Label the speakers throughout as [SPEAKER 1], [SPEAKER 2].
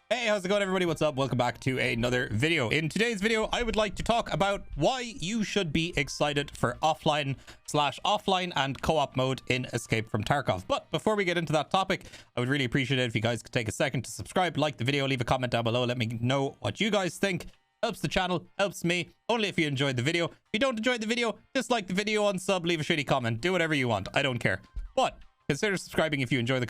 [SPEAKER 1] Hey, how's it going, everybody? What's up? Welcome back to another video. In today's video, I would like to talk about why you should be excited for offline and co-op mode in Escape from Tarkov. But before we get into that topic, I would really appreciate it if you guys could take a second to subscribe, like the video, leave a comment down below. Let me know what you guys think. Helps the channel, helps me, only if you enjoyed the video. If you don't enjoy the video, dislike the video, unsub, leave a shitty comment, do whatever you want. I don't care. But consider subscribing if you enjoy the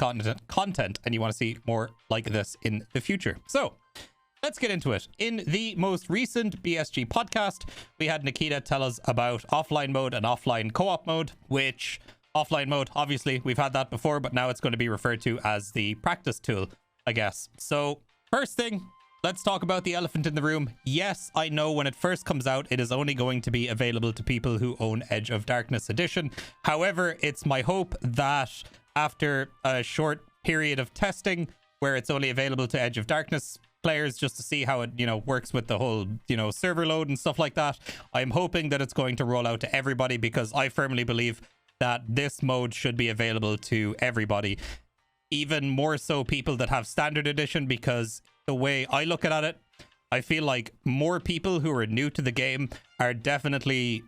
[SPEAKER 1] content and you want to see more like this in the future. So let's get into it. In the most recent BSG podcast, we had Nikita tell us about offline mode and offline co-op mode, which offline mode, obviously, we've had that before, but now it's going to be referred to as the practice tool, I guess. So first thing, let's talk about the elephant in the room. Yes, I know when it first comes out, it is only going to be available to people who own Edge of Darkness Edition. However, it's my hope that after a short period of testing where it's only available to Edge of Darkness players just to see how it, works with the whole, server load and stuff like that, I'm hoping that it's going to roll out to everybody, because I firmly believe that this mode should be available to everybody. Even more so people that have standard edition, because the way I look at it, I feel like more people who are new to the game are definitely,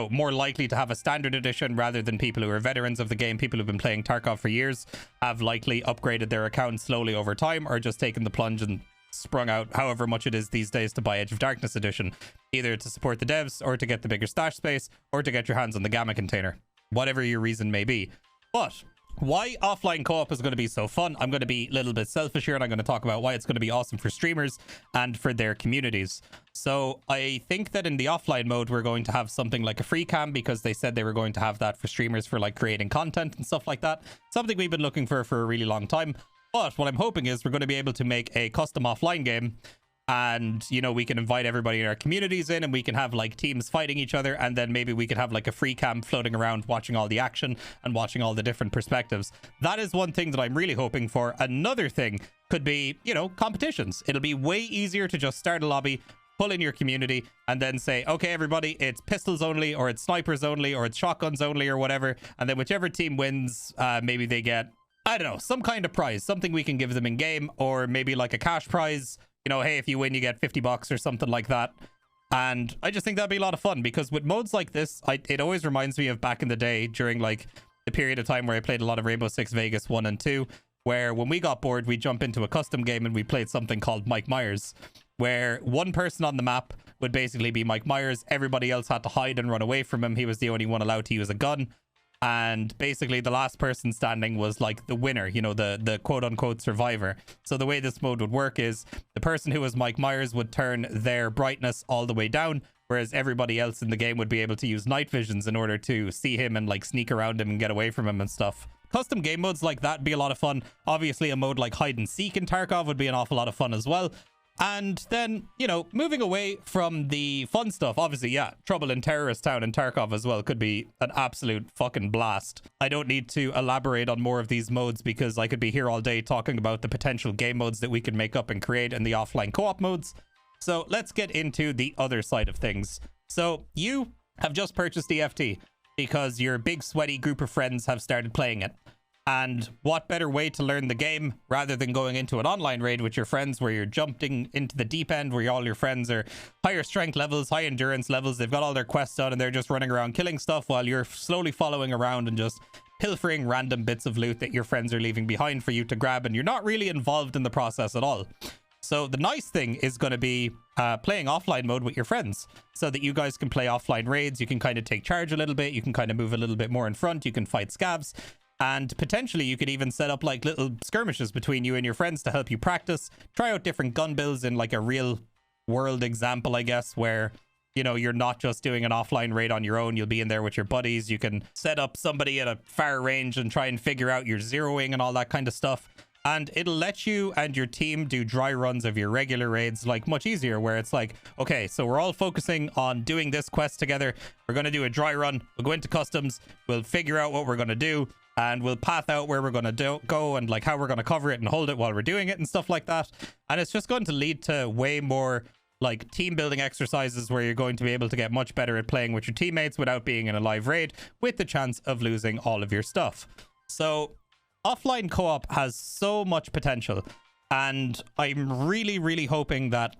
[SPEAKER 1] more likely to have a standard edition rather than people who are veterans of the game. People who've been playing Tarkov for years have likely upgraded their accounts slowly over time, or just taken the plunge and sprung out however much it is these days to buy Edge of Darkness Edition, either to support the devs or to get the bigger stash space or to get your hands on the Gamma container, whatever your reason may be. But why offline co-op is going to be so fun, I'm going to be a little bit selfish here, and I'm going to talk about why it's going to be awesome for streamers and for their communities. So I think that in the offline mode, we're going to have something like a free cam, because they said they were going to have that for streamers for like creating content and stuff like that. Something we've been looking for a really long time. But what I'm hoping is we're going to be able to make a custom offline game, and we can invite everybody in our communities in, and we can have like teams fighting each other, and then maybe we could have like a free cam floating around watching all the action and watching all the different perspectives. That is one thing that I'm really hoping for. Another thing could be, competitions. It'll be way easier to just start a lobby, pull in your community, and then say, okay, everybody, it's pistols only, or it's snipers only, or it's shotguns only, or whatever. And then whichever team wins, maybe they get, I don't know, some kind of prize, something we can give them in game, or maybe like a cash prize. Hey, if you win, you get $50 or something like that. And I just think that'd be a lot of fun, because with modes like this, it always reminds me of back in the day during like the period of time where I played a lot of Rainbow Six Vegas 1 and 2, where when we got bored, we jump into a custom game and we played something called Mike Myers, where one person on the map would basically be Mike Myers. Everybody else had to hide and run away from him. He was the only one allowed to use a gun. And basically the last person standing was like the winner, the quote-unquote survivor. So the way this mode would work is the person who was Mike Myers would turn their brightness all the way down, whereas everybody else in the game would be able to use night visions in order to see him and like sneak around him and get away from him and stuff. Custom game modes like that would be a lot of fun. Obviously a mode like hide and seek in Tarkov would be an awful lot of fun as well. And then, moving away from the fun stuff, obviously, yeah, Trouble in Terrorist Town in Tarkov as well could be an absolute fucking blast. I don't need to elaborate on more of these modes, because I could be here all day talking about the potential game modes that we can make up and create in the offline co-op modes. So let's get into the other side of things. So you have just purchased EFT because your big sweaty group of friends have started playing it. And what better way to learn the game rather than going into an online raid with your friends, where you're jumping into the deep end, where all your friends are higher strength levels, high endurance levels, they've got all their quests done, and they're just running around killing stuff while you're slowly following around and just pilfering random bits of loot that your friends are leaving behind for you to grab, and you're not really involved in the process at all. So the nice thing is going to be playing offline mode with your friends, so that you guys can play offline raids. You can kind of take charge a little bit, you can kind of move a little bit more in front, you can fight scavs. And potentially you could even set up like little skirmishes between you and your friends to help you practice, try out different gun builds in like a real world example, I guess, where, you're not just doing an offline raid on your own. You'll be in there with your buddies. You can set up somebody at a far range and try and figure out your zeroing and all that kind of stuff. And it'll let you and your team do dry runs of your regular raids like much easier, where it's like, okay, so we're all focusing on doing this quest together. We're going to do a dry run. We'll go into customs. We'll figure out what we're going to do. And we'll path out where we're going to go and like how we're going to cover it and hold it while we're doing it and stuff like that. And it's just going to lead to way more like team building exercises, where you're going to be able to get much better at playing with your teammates without being in a live raid with the chance of losing all of your stuff. So offline co-op has so much potential. And I'm really, really hoping that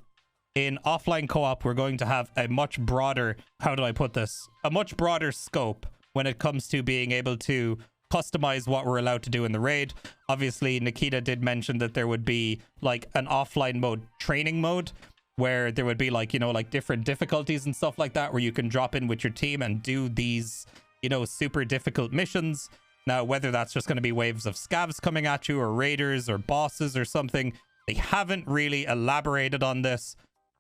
[SPEAKER 1] in offline co-op, we're going to have a much broader, how do I put this? A much broader scope when it comes to being able to customize what we're allowed to do in the raid. Obviously, Nikita did mention that there would be like an offline mode training mode where there would be like, you know, like different difficulties and stuff like that, where you can drop in with your team and do these, you know, super difficult missions. Now, whether that's just going to be waves of scavs coming at you or raiders or bosses or something, they haven't really elaborated on this.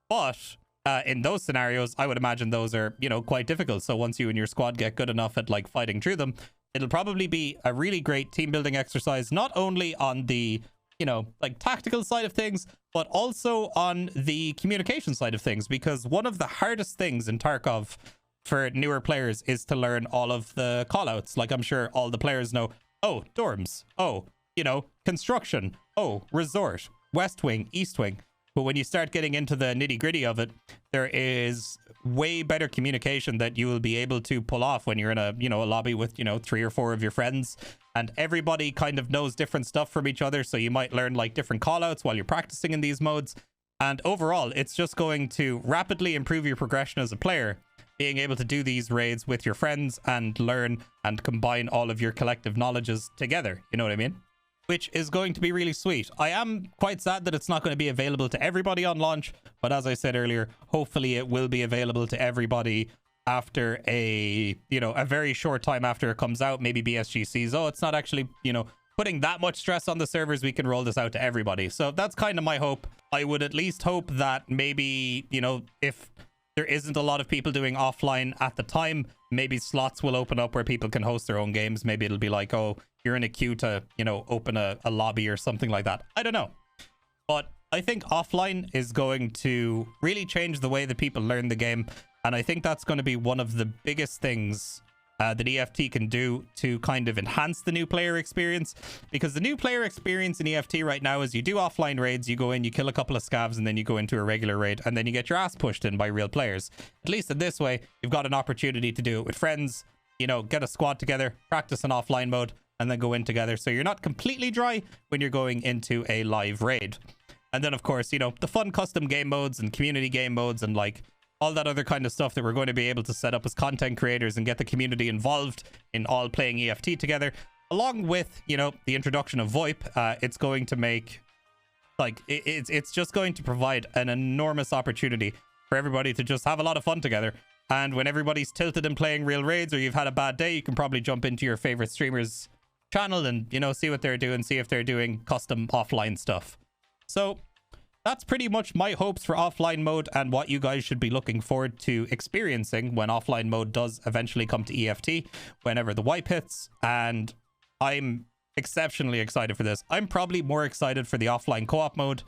[SPEAKER 1] But in those scenarios, I would imagine those are, you know, quite difficult. So once you and your squad get good enough at like fighting through them, it'll probably be a really great team building exercise, not only on the, you know, like tactical side of things, but also on the communication side of things. Because one of the hardest things in Tarkov for newer players is to learn all of the callouts. Like I'm sure all the players know, oh, dorms, oh, you know, construction, oh, resort, west wing, east wing. But when you start getting into the nitty gritty of it, there is way better communication that you will be able to pull off when you're in a, you know, a lobby with, you know, 3 or 4 of your friends, and everybody kind of knows different stuff from each other. So you might learn like different callouts while you're practicing in these modes. And overall, it's just going to rapidly improve your progression as a player, being able to do these raids with your friends and learn and combine all of your collective knowledges together. You know what I mean? Which is going to be really sweet. I am quite sad that it's not going to be available to everybody on launch, but as I said earlier, hopefully it will be available to everybody after a, you know, a very short time after it comes out. Maybe BSG sees, oh, it's not actually, you know, putting that much stress on the servers, we can roll this out to everybody. So that's kind of my hope. I would at least hope that maybe, you know, if there isn't a lot of people doing offline at the time, maybe slots will open up where people can host their own games. Maybe it'll be like, oh, you're in a queue to, you know, open a lobby or something like that. I don't know. But I think offline is going to really change the way that people learn the game. And I think that's going to be one of the biggest things that EFT can do to kind of enhance the new player experience. Because the new player experience in EFT right now is you do offline raids, you go in, you kill a couple of scavs, and then you go into a regular raid, and then you get your ass pushed in by real players. At least in this way, you've got an opportunity to do it with friends, you know, get a squad together, practice an offline mode, and then go in together. So you're not completely dry when you're going into a live raid. And then, of course, you know, the fun custom game modes and community game modes and like all that other kind of stuff that we're going to be able to set up as content creators and get the community involved in all playing EFT together, along with, you know, the introduction of VoIP. It's going to make, like, it's just going to provide an enormous opportunity for everybody to just have a lot of fun together. And when everybody's tilted and playing real raids, or you've had a bad day, you can probably jump into your favorite streamer's channel and, you know, see what they're doing, see if they're doing custom offline stuff. So that's pretty much my hopes for offline mode and what you guys should be looking forward to experiencing when offline mode does eventually come to EFT, whenever the wipe hits. And I'm exceptionally excited for this. I'm probably more excited for the offline co-op mode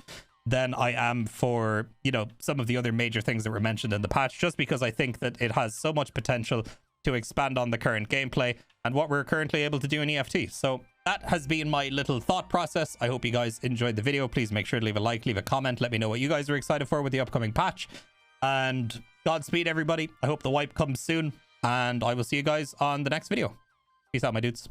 [SPEAKER 1] than I am for, you know, some of the other major things that were mentioned in the patch, just because I think that it has so much potential to expand on the current gameplay and what we're currently able to do in EFT. So that has been my little thought process. I hope you guys enjoyed the video. Please make sure to leave a like, leave a comment, let me know what you guys are excited for with the upcoming patch. And Godspeed, everybody. I hope the wipe comes soon, and I will see you guys on the next video. Peace out, my dudes.